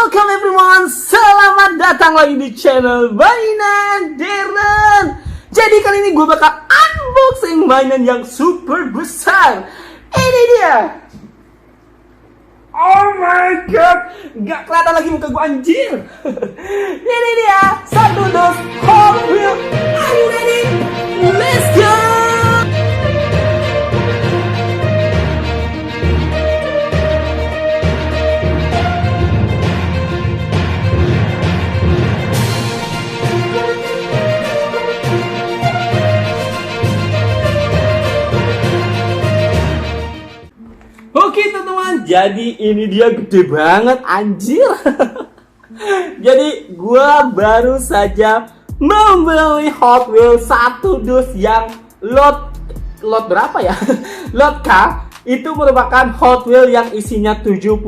Welcome everyone, selamat datang lagi di channel Mainan Darren. Jadi kali ini gue bakal unboxing mainan yang super besar. Ini dia. Oh my god, gak kelihatan lagi muka gue, anjir. Ini dia, satu dos Hot Wheels. Are you ready? Let's go. Oke teman-teman, jadi ini dia gede banget, anjir. Jadi gua baru saja membeli Hot Wheels satu dus yang lot berapa ya? Lot K. Itu merupakan Hot Wheels yang isinya 72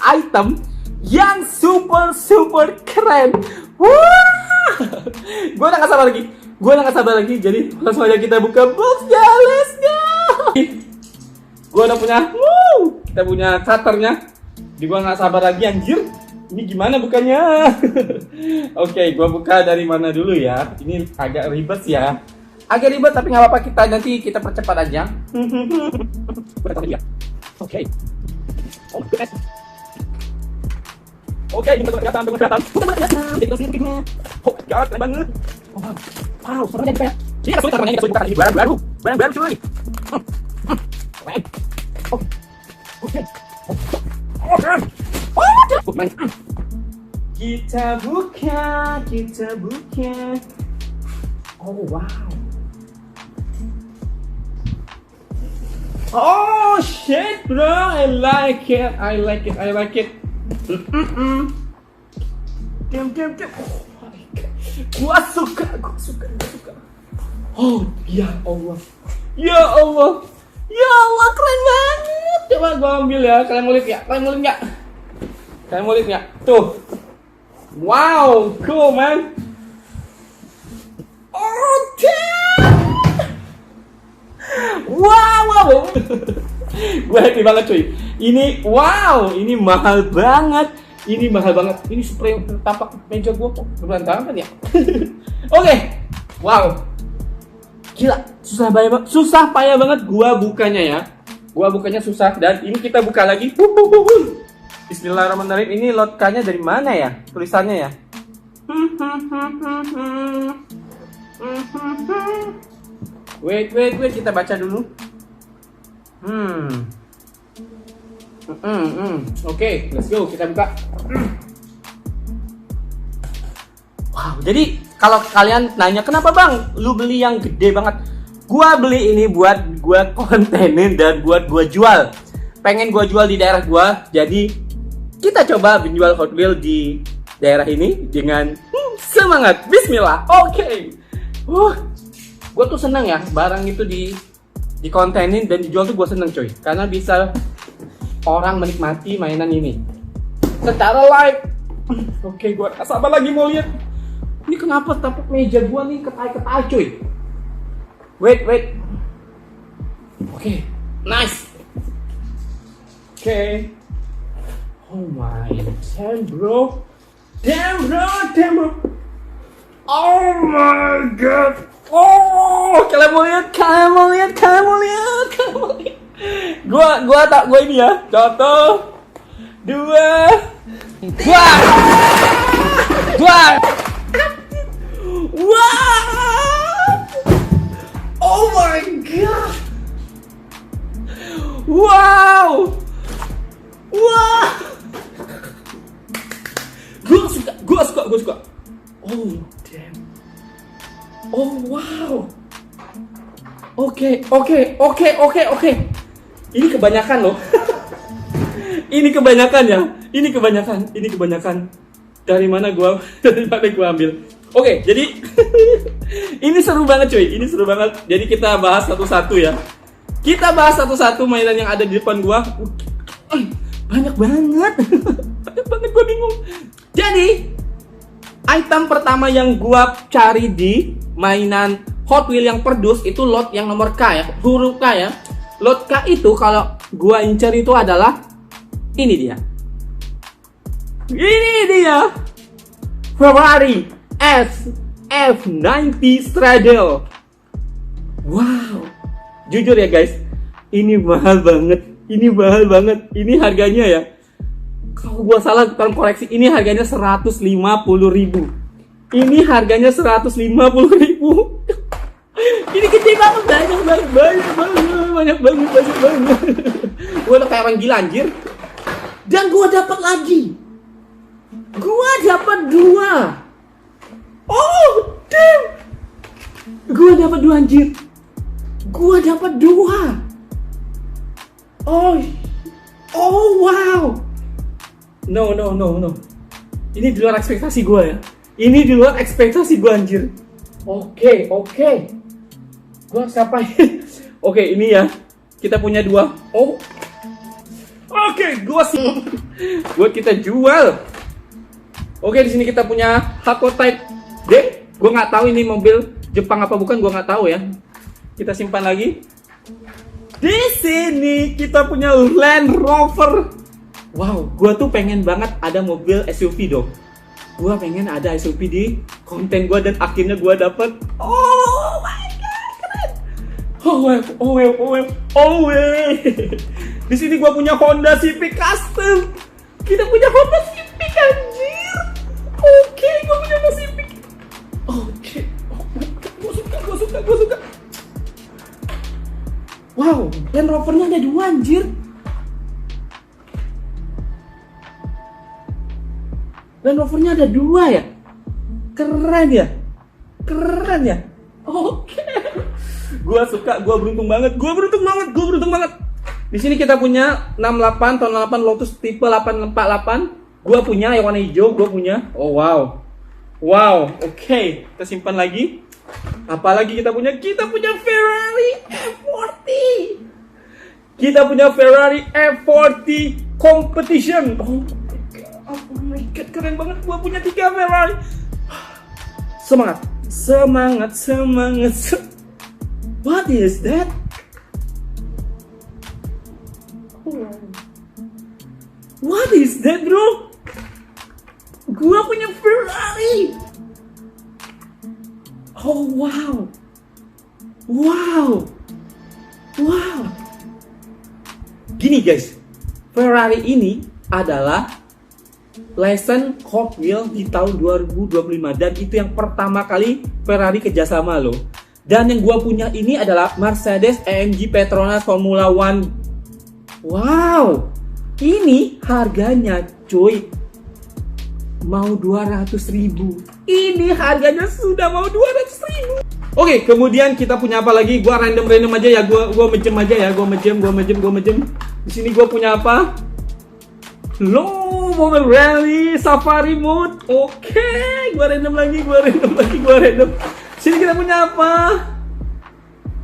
item yang super keren. Wah! Gua udah gak sabar lagi. Jadi langsung aja kita buka boxnya. Let's go. Gue udah punya, kita punya cutternya. Jadi gue nggak sabar lagi, anjir. Ini gimana bukanya? Oke, gue buka dari mana dulu ya? Ini agak ribet ya. Agak ribet tapi nggak apa-apa, nanti kita percepat aja. Oke. Oke, ini kelihatan. Oh my god, keren banget. Wow, sebenarnya kayak. Ini sulit caranya, kita sulit buka ini barang-baru cuy. Kita buka. Oh wow. Oh shit bro, I like it. Diam. Oh my god. Gua suka. Oh ya Allah. Ya Allah, keren banget. Coba gua ambil ya. Kalian mau lihat nggak? Tuh. Wow, cool man. Oh damn. Wow. Gua happy banget cuy. Ini mahal banget. Ini spray tapak meja gua kok berantakan ya. Oke. Wow. Gila, susah payah banget gua bukanya ya. Gua bukanya susah, dan ini kita buka lagi. Bismillahirrahmanirrahim. Ini lot K-nya dari mana ya? Tulisannya ya. Wait, kita baca dulu. Oke, let's go, kita buka. Wow, jadi kalau kalian nanya kenapa bang lu beli yang gede banget, gua beli ini buat gua kontenin dan buat gua jual. Pengen gua jual di daerah gua, jadi kita coba menjual Hot Wheels di daerah ini dengan semangat. Bismillah. Oke. Gua tuh seneng ya barang itu di kontenin dan dijual tuh gua seneng coy, karena bisa orang menikmati mainan ini secara live. Oke, gua gak sabar lagi mau lihat. Ini kenapa tapak meja gua nih ketai cuy. Wait. Oke, nice. Oke. Oh my damn bro. Oh my god. Oh, kalian mau lihat. Gua ini ya. 1, 2. Wow! Oh my god! Wow! Gua suka. Oh damn. Oh wow. Oke. Ini kebanyakan loh. Ini kebanyakan. Dari mana gua ambil. Oke, jadi ini seru banget cuy. Jadi kita bahas satu-satu ya. Mainan yang ada di depan gua. Banyak banget. Gua bingung. Jadi item pertama yang gua cari di mainan Hot Wheels yang perdus itu lot yang nomor K ya, huruf K ya. Lot K itu kalau gua incer itu adalah ini dia. Ini dia Ferrari SF90 Straddle. Wow, jujur ya guys, ini mahal banget. Ini harganya ya, kalau gua salah tolong koreksi, ini harganya 150.000. Ini harganya 150.000. Ini gede banget, banyak banget. Gua udah kayak orang gila anjir. Dan gua dapat lagi. Gua dapat 2. Oh, damn. Gua dapat 2 anjir. Gua dapat 2. Oh, wow. No. Ini di luar ekspektasi gua ya. Ini di luar ekspektasi gua anjir. Oke. Gua ngapain? Oke, ini ya. Kita punya 2. Oh. Oke, gua sih. Buat kita jual. Oke, di sini kita punya Hako Type D. Gua nggak tahu ini mobil Jepang apa bukan, gua nggak tahu ya. Kita simpan lagi. Di sini kita punya Land Rover. Wow, gua tuh pengen banget ada mobil SUV dong. Gua pengen ada SUV di konten gua dan akhirnya gua dapet. Oh my god, keren. Oh well. Di sini gua punya Honda Civic Custom. Kita punya Honda Civic anjir. Oke, gua punya Honda Civic. Oke. Oh my god, gua suka. Wow, Land Rovernya ada 2 anjir. Land Rovernya ada 2 ya. Keren ya. Oke. Gua suka, gua beruntung banget. Di sini kita punya 68 tahun 8 Lotus tipe 848. Gua punya yang warna hijau, gua punya. Oh wow. Oke, kita simpan lagi. Apalagi kita punya Ferrari F40. Kita punya Ferrari F40 Competition. Oh my god, keren banget. Gua punya 3 Ferrari. Semangat. What is that? What is that, bro? Gua punya Ferrari. Oh wow. Gini guys, Ferrari ini adalah license Hot Wheels di tahun 2025 dan itu yang pertama kali Ferrari kerjasama loh. Dan yang gua punya ini adalah Mercedes AMG Petronas Formula One. Wow, ini harganya cuy mau 200.000. Ini harganya sudah mau 200.000. Oke, kemudian kita punya apa lagi? Gua random aja ya. Gua mejem aja ya. Gua mejem. Di sini gua punya apa? Low mobil rally safari mode. Oke, gua random lagi. Sini kita punya apa?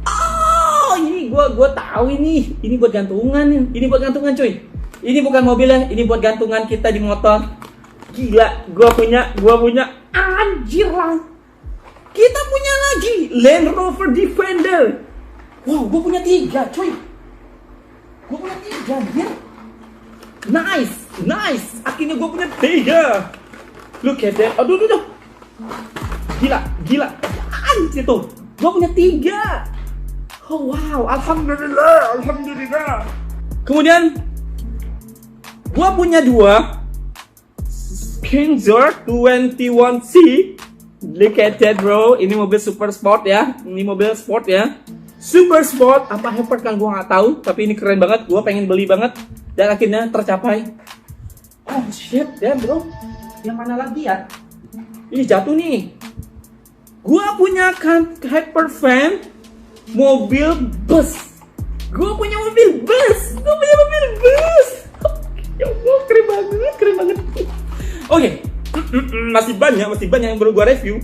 Oh, ini gua tahu ini. Ini buat gantungan nih. Ini buat gantungan cuy. Ini bukan mobil ya. Ini buat gantungan kita di motor. Gila, gua punya anjir lah. Kita punya lagi Land Rover Defender. Wow, gua punya 3 cuy. Anjir. Nice. Akhirnya gua punya 3. Look at that. Aduh. Gila. Anjir tuh. Gua punya 3. Oh wow, alhamdulillah. Kemudian gua punya 2 Kingsor 21C. Look at that bro. Ini mobil super sport ya. Super sport. Apa hyper kan gua nggak tahu. Tapi ini keren banget. Gua pengen beli banget. Dan akhirnya tercapai. Oh shit, damn bro. Yang mana lagi ya? Ini jatuh nih. Gua punya hyper fan mobil bus. Ya Allah, keren banget. Oke, masih banyak yang baru gua review.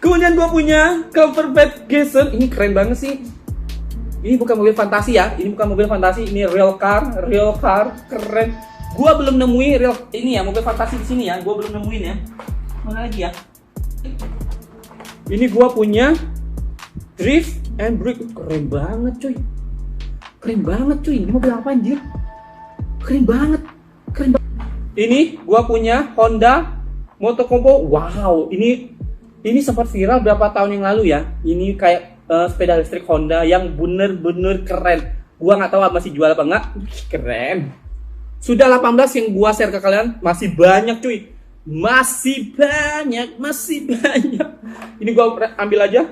Kemudian gua punya Corvette Gasson. Ini keren banget sih. Ini bukan mobil fantasi ya. Ini real car, keren. Gua belum nemuin real ini ya, mobil fantasi di sini ya. Gua belum nemuin ya. Mana lagi ya? Ini gua punya Drift and Brick. Keren banget cuy. Ini mobil apa anjir? Keren banget. Ini gua punya Honda Motocombo. Wow, ini sempat viral berapa tahun yang lalu ya. Ini kayak sepeda listrik Honda yang bener-bener keren. Gua nggak tahu masih jual apa enggak. Keren. Sudah 18 yang gua share ke kalian. Masih banyak cuy. Masih banyak. Ini gua ambil aja.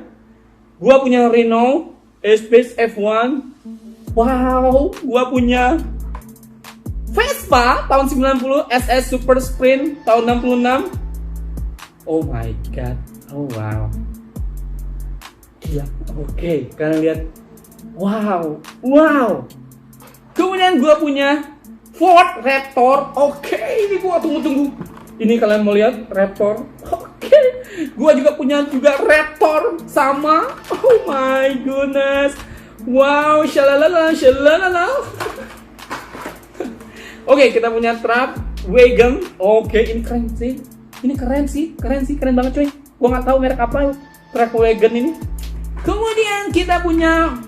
Gua punya Renault Espace F1. Wow, gua punya Vespa tahun 90, SS Super Sprint tahun 66. Oh my god. Oh wow. Iya, oke, kalian lihat. Wow. Kemudian gua punya Ford Raptor. Oke, ini gua tunggu. Ini kalian mau lihat Raptor. Oke. Gua juga punya Raptor sama. Oh my goodness. Wow, shalalala. Oke, kita punya truk wagon. Oke, ini keren sih. Keren banget cuy. Gua nggak tahu merek apa truk wagon ini. Kemudian kita punya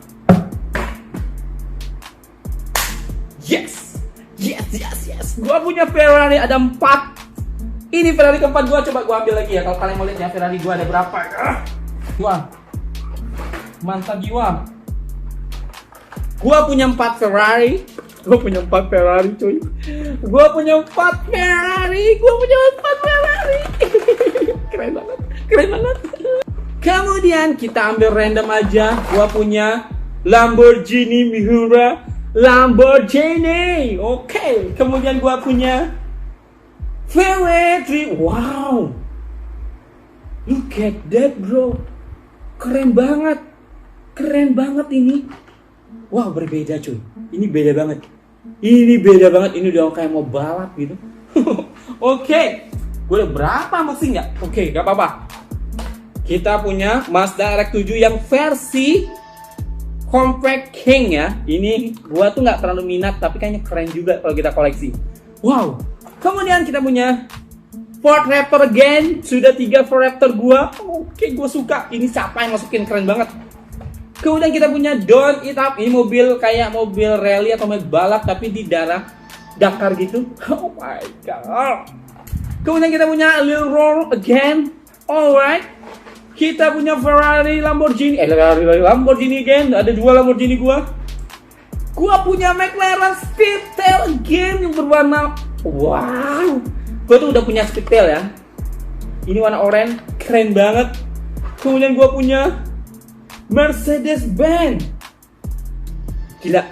Yes. Gua punya Ferrari ada 4. Ini Ferrari keempat gua, coba gua ambil lagi ya. Kalau kalian mau lihat ya Ferrari gua ada berapa. Wah. Mantap jiwa. Gua punya 4 Ferrari. Cuy. Gua punya 4 Ferrari. Keren banget. Kemudian kita ambil random aja. Gua punya Lamborghini Miura. Oke. Kemudian gua punya VW3. Wow. Look at that, bro. Keren banget ini. Wow, berbeda cuy. Ini beda banget. Ini udah kayak mau balap gitu. Oke. Gue udah berapa mesinnya? Oke, gak apa-apa. Kita punya Mazda RX-7 yang versi Compact King ya. Ini gua tuh nggak terlalu minat, tapi kayaknya keren juga kalau kita koleksi. Wow. Kemudian kita punya Ford Raptor again. Sudah 3 Ford Raptor gua. Oke, gua suka. Ini siapa yang masukin, keren banget. Kemudian kita punya Don't It Up. Ini mobil kayak mobil rally atau mobil balap tapi di daerah Dakar gitu. Oh my god. Kemudian kita punya Lil Roll again. Alright. Kita punya Ferrari Lamborghini. Lamborghini again. Ada 2 Lamborghini gua. Gua punya McLaren Speedtail again yang berwarna. Wow. Gua tuh udah punya Speedtail ya. Ini warna oranye. Keren banget. Kemudian gua punya Mercedes-Benz. Gila.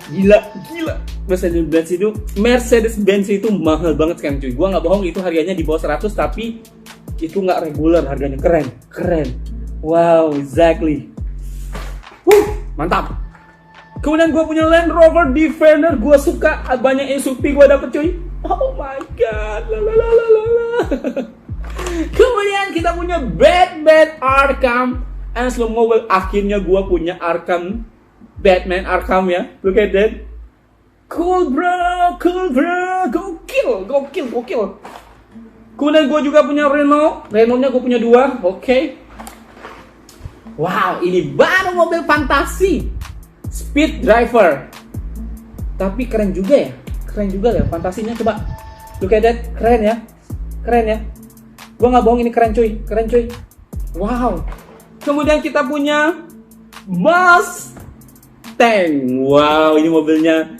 Mercedes-Benz itu mahal banget kan cuy. Gua nggak bohong, itu harganya di bawah 100, tapi itu nggak reguler harganya. Keren. Wow, exactly. Mantap. Kemudian gua punya Land Rover Defender. Gua suka, banyak SUV gua dapet cuy. Oh my god. Kemudian kita punya Batman Arkham Asylum Mobile. Akhirnya gua punya Batman Arkham ya. Look at that. Cool bro. Gokil. Kemudian gua juga punya Renault-nya gua punya 2. Oke. Wow, ini baru mobil fantasi. Speed Driver. Tapi keren juga ya fantasinya, coba. Look at that. Keren ya. Gua nggak bohong, ini keren cuy. Wow. Kemudian kita punya Mustang. Wow, ini mobilnya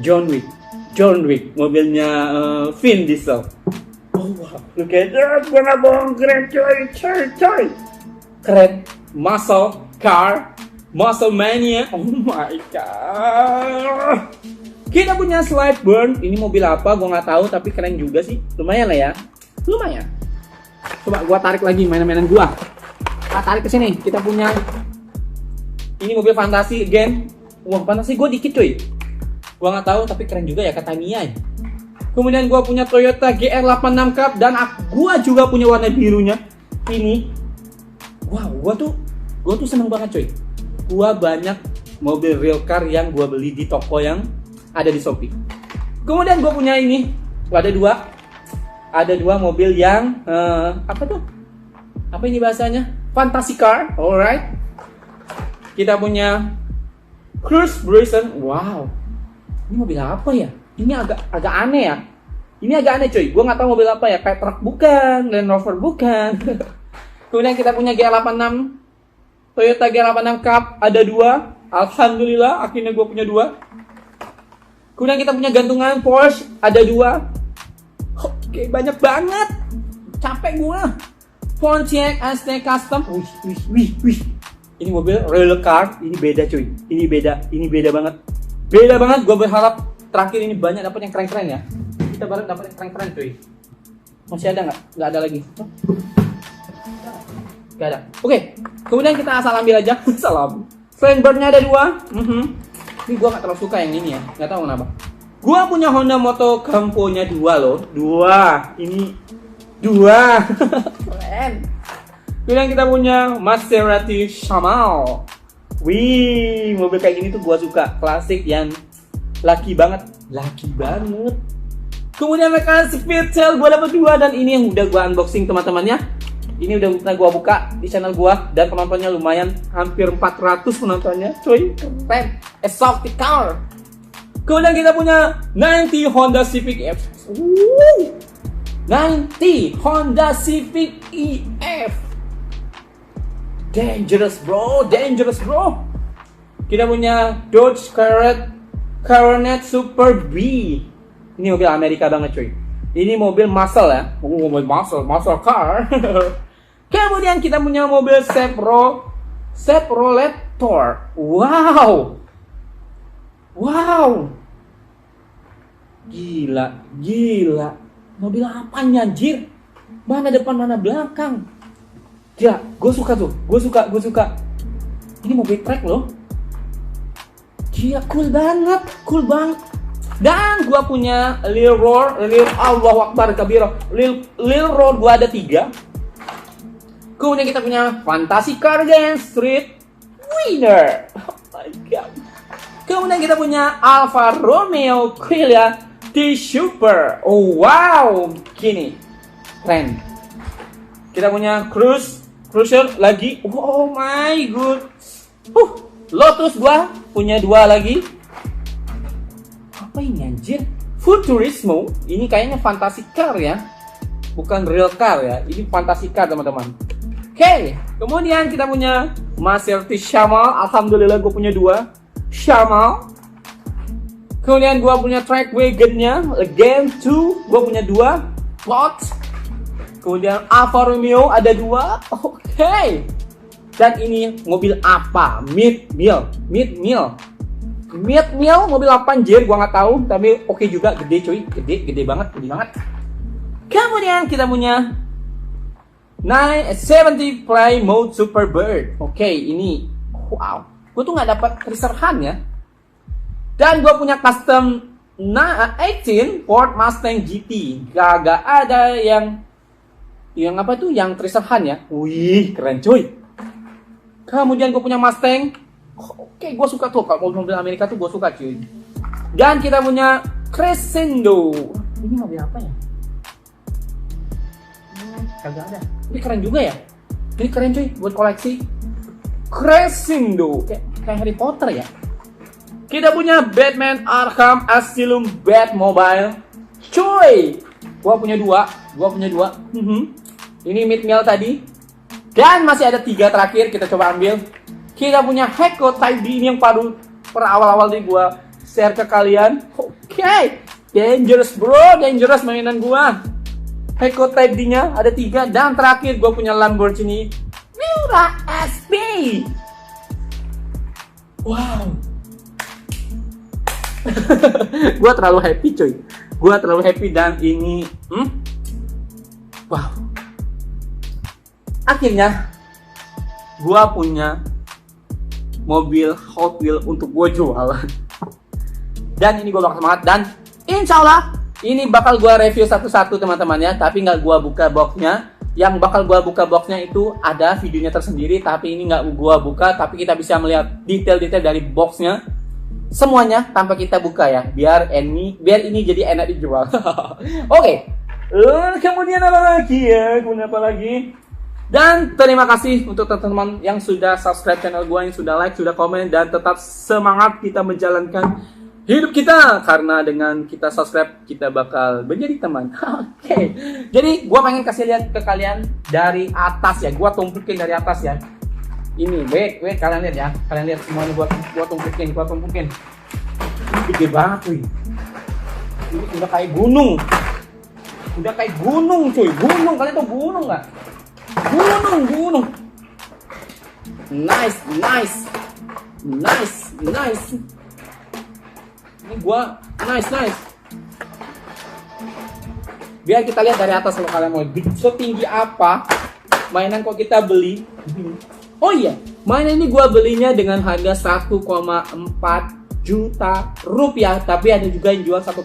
John Wick, mobilnya Vin Diesel. Oh wow, look at that. Gua nggak bohong, keren coy. Keren. Muscle car, Muscle Mania. Oh my god. Kita punya Slightburn. Ini mobil apa? Gua nggak tahu, tapi keren juga sih. Lumayan lah ya. Coba gua tarik lagi mainan-mainan gua. Tarik ke sini. Kita punya ini mobil fantasi again. Wah, fantasi gue dikit cuy. Gua nggak tahu, tapi keren juga ya, kata Mia. Kemudian gua punya Toyota GR86 Cup dan gua juga punya warna birunya. Ini. Wow, gua tuh seneng banget cuy. Gua banyak mobil real car yang gua beli di toko yang ada di Shopee. Kemudian gua punya ini. Ada dua mobil yang apa tuh? Apa ini bahasanya? Fantasy car. Alright. Kita punya Cruise Brayson. Wow. Ini mobil apa ya? Ini agak aneh ya. Ini agak aneh cuy, gue nggak tahu mobil apa ya, kayak truk bukan, Land Rover bukan. Kemudian kita punya G86, Toyota G86 Cup ada 2. Alhamdulillah, akhirnya gue punya 2. Kemudian kita punya gantungan Porsche ada 2. Oke, banyak banget. Capek gue. Pontiac ST Custom. Wih. Ini mobil real car, ini beda cuy. Ini beda banget. Beda banget, gue berharap terakhir ini banyak dapat yang keren-keren ya. Kita baru dapat yang keren-keren cuy. Masih ada nggak? Nggak ada lagi. Nggak ada. Oke, kemudian kita asal ambil aja. Salam. Framebird-nya ada 2. Ini gue nggak terlalu suka yang ini ya. Nggak tahu kenapa. Gue punya Honda Moto Campo-nya 2 loh. 2. Ini 2. Keren. Kemudian kita punya Maserati Shamal. Wih, mobil kayak gini tuh gue suka. Klasik yang laki banget. Kemudian mereka Speedtail gue dapat 2, dan ini yang udah gue unboxing teman-temannya. Ini udah pernah gue buka di channel gue, dan penontonnya lumayan, hampir 400 penontonnya, cuy. Keren, exotic car. Kemudian kita punya 90 Honda Civic EF. 90 Honda Civic EF. Dangerous bro. Kita punya Dodge Coronet Super B. Ini mobil Amerika banget cuy. Ini mobil muscle ya. Mobil muscle car. Kemudian kita punya mobil Chevrolet Tour. Wow. Gila. Mobil apanya anjir? Mana depan mana belakang? Ya, gue suka tuh. Gue suka. Ini mobil track loh. Gila, cool banget. Dan gua punya Lil Roar, Allahu Akbar kabiro. Lil Roar gua ada 3. Kemudian kita punya Fantasy Car Game Street Winner. Oh my god. Kemudian kita punya Alfa Romeo Giulia T Super. Oh wow, gini. Keren. Kita punya Cruiser lagi. Oh my god. Lotus gua punya 2 lagi. Apa ini anjir? Futurismo. Ini kayaknya fantasy car ya, bukan real car ya. Ini fantasy car teman-teman. Oke, kemudian kita punya Maserati Shamal. Alhamdulillah gue punya 2 Shamal. Kemudian gue punya Track Wagon-nya Legend 2. Gue punya 2 Plot. Kemudian Alfa Romeo ada 2. Oke. Dan ini mobil apa? Mid Mill mobil apa anjir, gua nggak tahu, tapi oke juga, gede cuy, gede banget. Kemudian kita punya 970 Play Mode Superbird. Oke, ini wow, gua tuh nggak dapat reserhan ya. Dan gua punya custom 18 Ford Mustang GT. Gak ada yang apa tuh, yang reserhan ya. Wih, keren cuy. Kemudian gue punya Mustang. Oke, gue suka tuh kalau mobil Amerika tuh gue suka cuy. Dan kita punya Crescendo. Ini mobil apa ya? Kagak ada. Ini keren juga ya. Ini keren cuy buat koleksi. Crescendo kayak Harry Potter ya. Kita punya Batman Arkham Asylum Batmobile. Cuy, gue punya 2. Ini mid-mill tadi. Dan masih ada 3 terakhir, kita coba ambil. Kita punya Heko Type D, ini yang baru per awal-awal nih gua share ke kalian. Oke, dangerous mainan gua. Heko Type D-nya ada 3, dan terakhir gua punya Lamborghini Miura SP. Wow. Gua terlalu happy cuy. Dan ini wow. Akhirnya gua punya mobil Hot Wheels untuk gue jualan. Dan ini gue bakal semangat, dan insya Allah ini bakal gue review satu-satu teman-teman ya. Tapi nggak gue buka boxnya. Yang bakal gue buka boxnya itu ada videonya tersendiri, tapi ini nggak gue buka. Tapi kita bisa melihat detail-detail dari boxnya semuanya tanpa kita buka ya, biar ini jadi enak dijual. Oke. Kemudian apa lagi? Dan terima kasih untuk teman-teman yang sudah subscribe channel gue, yang sudah like, sudah komen, dan tetap semangat kita menjalankan hidup kita, karena dengan kita subscribe kita bakal menjadi teman. Oke. Jadi gua pengen kasih lihat ke kalian dari atas ya. Gua tumpukin dari atas ya. Ini, wait, kalian lihat ya. Kalian lihat semuanya gua tumpukin. Ini gede banget, cuy. Ini udah kayak gunung. Udah kayak gunung, cuy. Gunung, kalian tau gunung nggak? Gunung. Nice. Ini gua nice. Biar kita lihat dari atas kalau kalian mau. Setinggi apa mainan kok kita beli? Oh iya, mainan ini gua belinya dengan harga 1,4 juta rupiah, tapi ada juga yang jual 1,6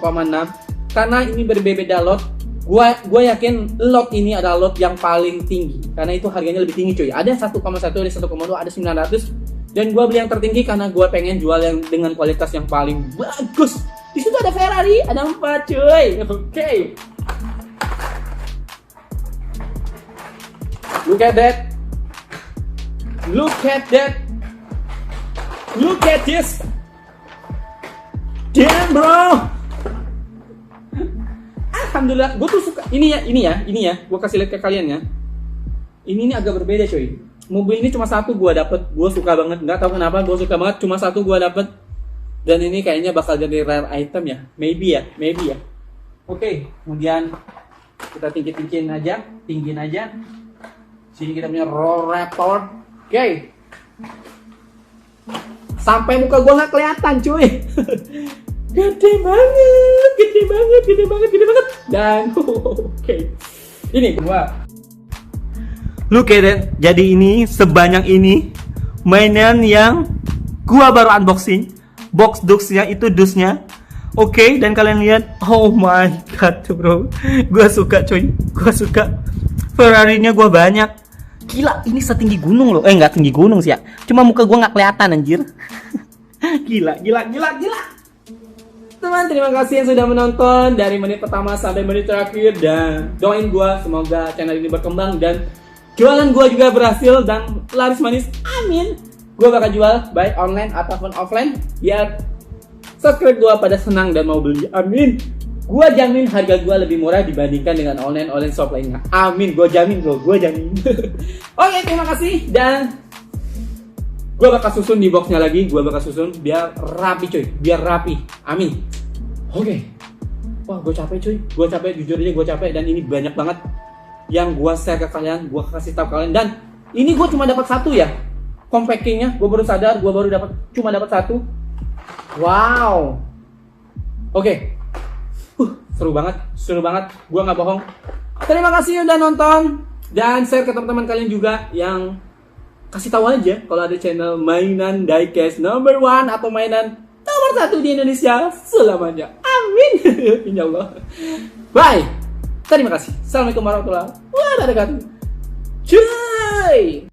karena ini berbeda lot. Gua yakin lot ini adalah lot yang paling tinggi karena itu harganya lebih tinggi, cuy. Ada 1,1, ada 1,2, ada 900 dan gua beli yang tertinggi karena gua pengen jual yang dengan kualitas yang paling bagus. Di situ ada Ferrari, ada 4, cuy. Oke. Look at this. Damn, bro. Alhamdulillah, gue tuh suka ini ya. Gue kasih lihat ke kalian ya. Ini agak berbeda, coy. Mobil ini cuma satu gue dapet, gue suka banget. Nggak tahu kenapa, gue suka banget. Cuma satu gue dapet. Dan ini kayaknya bakal jadi rare item ya. Maybe ya. Oke, kemudian kita tinggiin aja. Sini kita punya roll raptor. Oke. Sampai muka gue nggak kelihatan, cuy. Gede banget. Dan oke. Ini gua. Look at it. Jadi ini sebanyak ini mainan yang gua baru unboxing. Box dusnya itu dusnya. Oke, dan kalian lihat. Oh my god, bro. Gua suka, cuy. Ferrari-nya gua banyak. Gila, ini setinggi gunung loh. Nggak tinggi gunung sih ya. Cuma muka gua nggak kelihatan, anjir. Gila. Teman, terima kasih yang sudah menonton dari menit pertama sampai menit terakhir. Dan doain gua semoga channel ini berkembang dan jualan gua juga berhasil dan laris manis. Amin. Gua bakal jual baik online ataupun offline biar subscribe gua pada senang dan mau beli. Amin. Gua jamin harga gua lebih murah dibandingkan dengan online shop lainnya. Amin, gua jamin, bro. Oke, terima kasih dan gua bakal susun di boxnya lagi. Biar rapi, cuy. Amin. Oke. Wah, gue capek, cuy. Jujur aja gue capek dan ini banyak banget yang gua share ke kalian, gua kasih tahu kalian dan ini gua cuma dapat satu ya. Compackingnya, gue baru sadar, gue baru cuma dapat satu. Wow. Oke. Seru banget. Gue nggak bohong. Terima kasih udah nonton dan share ke teman-teman kalian juga yang kasih tahu aja kalau ada channel mainan diecast number 1 atau mainan nomor 1 di Indonesia selamanya. Amin. Insyaallah. Bye. Terima kasih. Assalamualaikum warahmatullahi wabarakatuh. Cuy.